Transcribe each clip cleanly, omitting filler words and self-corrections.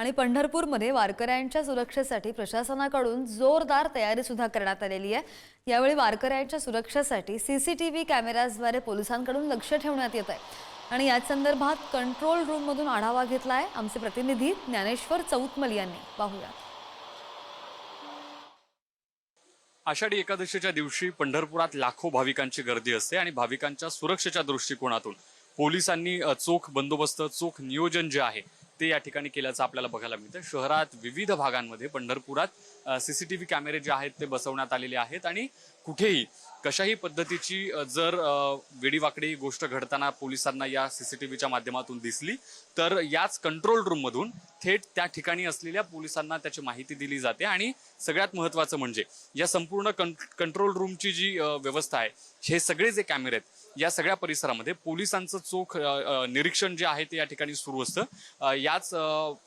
आणि पंढरपूरमध्ये वारकऱ्यांच्या सुरक्षेसाठी प्रशासनाकडून जोरदार तयारी सुद्धा करण्यात आलेली आहे। यावेळी वारकऱ्यांच्या सुरक्षेसाठी सीसीटीव्ही कॅमेऱ्याद्वारे पोलिसांकडून लक्ष ठेवण्यात येत आहे आणि याच संदर्भात कंट्रोल रूम मधून आढावा घेतलाय आमचे प्रतिनिधी ज्ञानेश्वर चौतमल यांनी। पाहूया। आषाढी एकादशीच्या दिवशी पंढरपुरात लाखो भाविकांची गर्दी असते आणि भाविकांच्या सुरक्षेच्या दृष्टिकोनातून पोलिसांनी चोख बंदोबस्त, चोख नियोजन जे आहे ते या ठिकाणी केल्याचं आपल्याला बघायला मिळतं। शहरात विविध भागांमध्ये पंढरपुरात सीसीटीव्ही कॅमेरे जे आहेत ते बसवण्यात आलेले आहेत आणि कुठेही कशाही पद्धतीची जर वेडीवाकडी गोष्ट घडताना पोलिसांना या सीसीटीव्हीच्या माध्यमातून दिसली तर याच कंट्रोल रूम मधून थेट त्या ठिकाणी असलेल्या पोलिसांना त्याची माहिती दिली जाते। आणि सगळ्यात महत्त्वाचं म्हणजे या संपूर्ण कंट्रोल रूमची जी व्यवस्था आहे, हे सगळे जे कॅमेरे आहेत या सगळ्या परिसरामध्ये पोलिसांचं चोख निरीक्षण जे आहे ते या ठिकाणी सुरू असतं। याच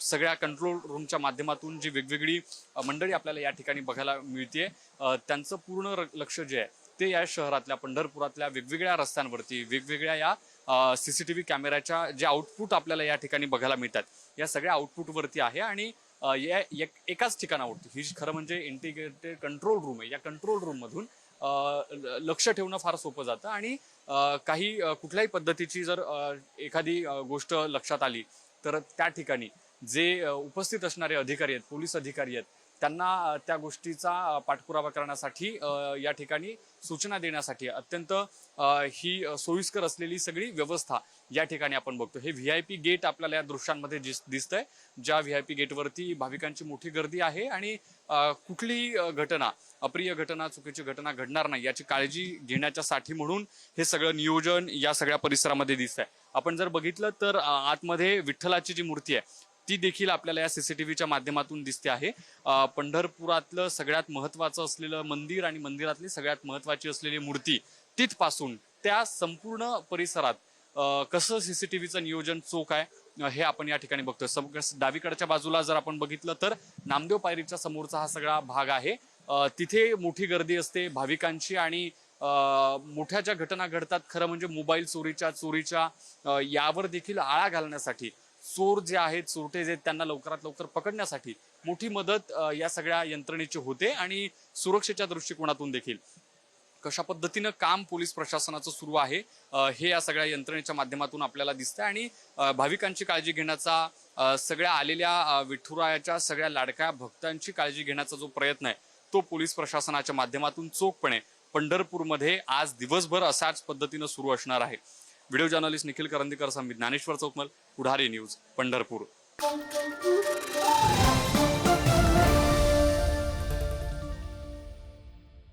सगळ्या कंट्रोल रूमच्या माध्यमातून जी वेगवेगळी मंडळी आपल्याला या ठिकाणी बघायला मिळते, त्यांचं पूर्ण लक्ष जे आहे ते या शहरातल्या पंढरपुरातल्या वेगवेगळ्या रस्त्यांवरती वेगवेगळ्या या सीसीटीव्ही कॅमेऱ्याच्या जे आउटपुट आपल्याला या ठिकाणी बघायला मिळतात या सगळ्या आउटपुटवरती आहे। आणि एकाच ठिकाणावरती ही खरं म्हणजे इंटिग्रेटेड कंट्रोल रूम आहे। या कंट्रोल रूम मधून लक्ष ठेवणं फार सोपं जातं आणि काही कुठल्याही पद्धतीची जर एखादी गोष्ट लक्षात आली तर त्या ठिकाणी जे उपस्थित असणारे अधिकारी आहेत, पोलीस अधिकारी आहेत, त्यांना त्या गोष्टीचा पाठपुरावा करण्यासाठी या ठिकाणी सूचना देण्यासाठी अत्यंत ही सोयीस्कर असलेली सगळी व्यवस्था या ठिकाणी आपण बघतो। हे व्हीआयपी गेट आपल्याला या दृश्यांमध्ये दिसतंय, ज्या व्हीआयपी गेटवरती भाविकांची मोठी गर्दी आहे आणि कुठलीही घटना, अप्रिय घटना, चुकीची घटना घडणार नाही याची काळजी घेण्याच्यासाठी म्हणून हे सगळं नियोजन या सगळ्या परिसरामध्ये दिसतंय। आपण जर बघितलं तर आतमध्ये विठ्ठलाची जी मूर्ती आहे ती देखील आपल्याला या सीसीटीव्हीच्या माध्यमातून दिसते आहे। पंढरपुरातलं सगळ्यात महत्त्वाचं असलेलं मंदिर आणि मंदिरातली सगळ्यात महत्त्वाची असलेली मूर्ती तिथपासून त्या संपूर्ण परिसरात कसं सीसीटीव्हीचं नियोजन चोख आहे हे आपण या ठिकाणी बघतोय। डावीकडच्या बाजूला जर आपण बघितलं तर नामदेव पायरीच्या समोरचा हा सगळा भाग आहे। तिथे मोठी गर्दी असते भाविकांची आणि मोठ्या ज्या घटना घडतात, खरं म्हणजे मोबाईल चोरीच्या यावर देखील आळा घालण्यासाठी, चोर जे आहेत, चोरटे जे त्यांना लवकरात लवकर पकडण्यासाठी मोठी मदत या सगळ्या यंत्रणेची होते। आणि सुरक्षेच्या दृष्टिकोनातून देखील कशा पद्धतीनं काम पोलीस प्रशासनाचं सुरू आहे हे या सगळ्या यंत्रणेच्या माध्यमातून आपल्याला दिसतंय। आणि भाविकांची काळजी घेण्याचा, सगळ्या आलेल्या विठुरायाच्या सगळ्या लाडक्या भक्तांची काळजी घेण्याचा जो प्रयत्न आहे तो पोलीस प्रशासनाच्या माध्यमातून चोखपणे पंढरपूरमध्ये आज दिवसभर अशाच पद्धतीनं सुरू असणार आहे। व्हिडिओ जर्नलिस्ट निखिल करंदीकर समित, ज्ञानेश्वर चौतमल, पुढारी न्यूज, पंढरपूर।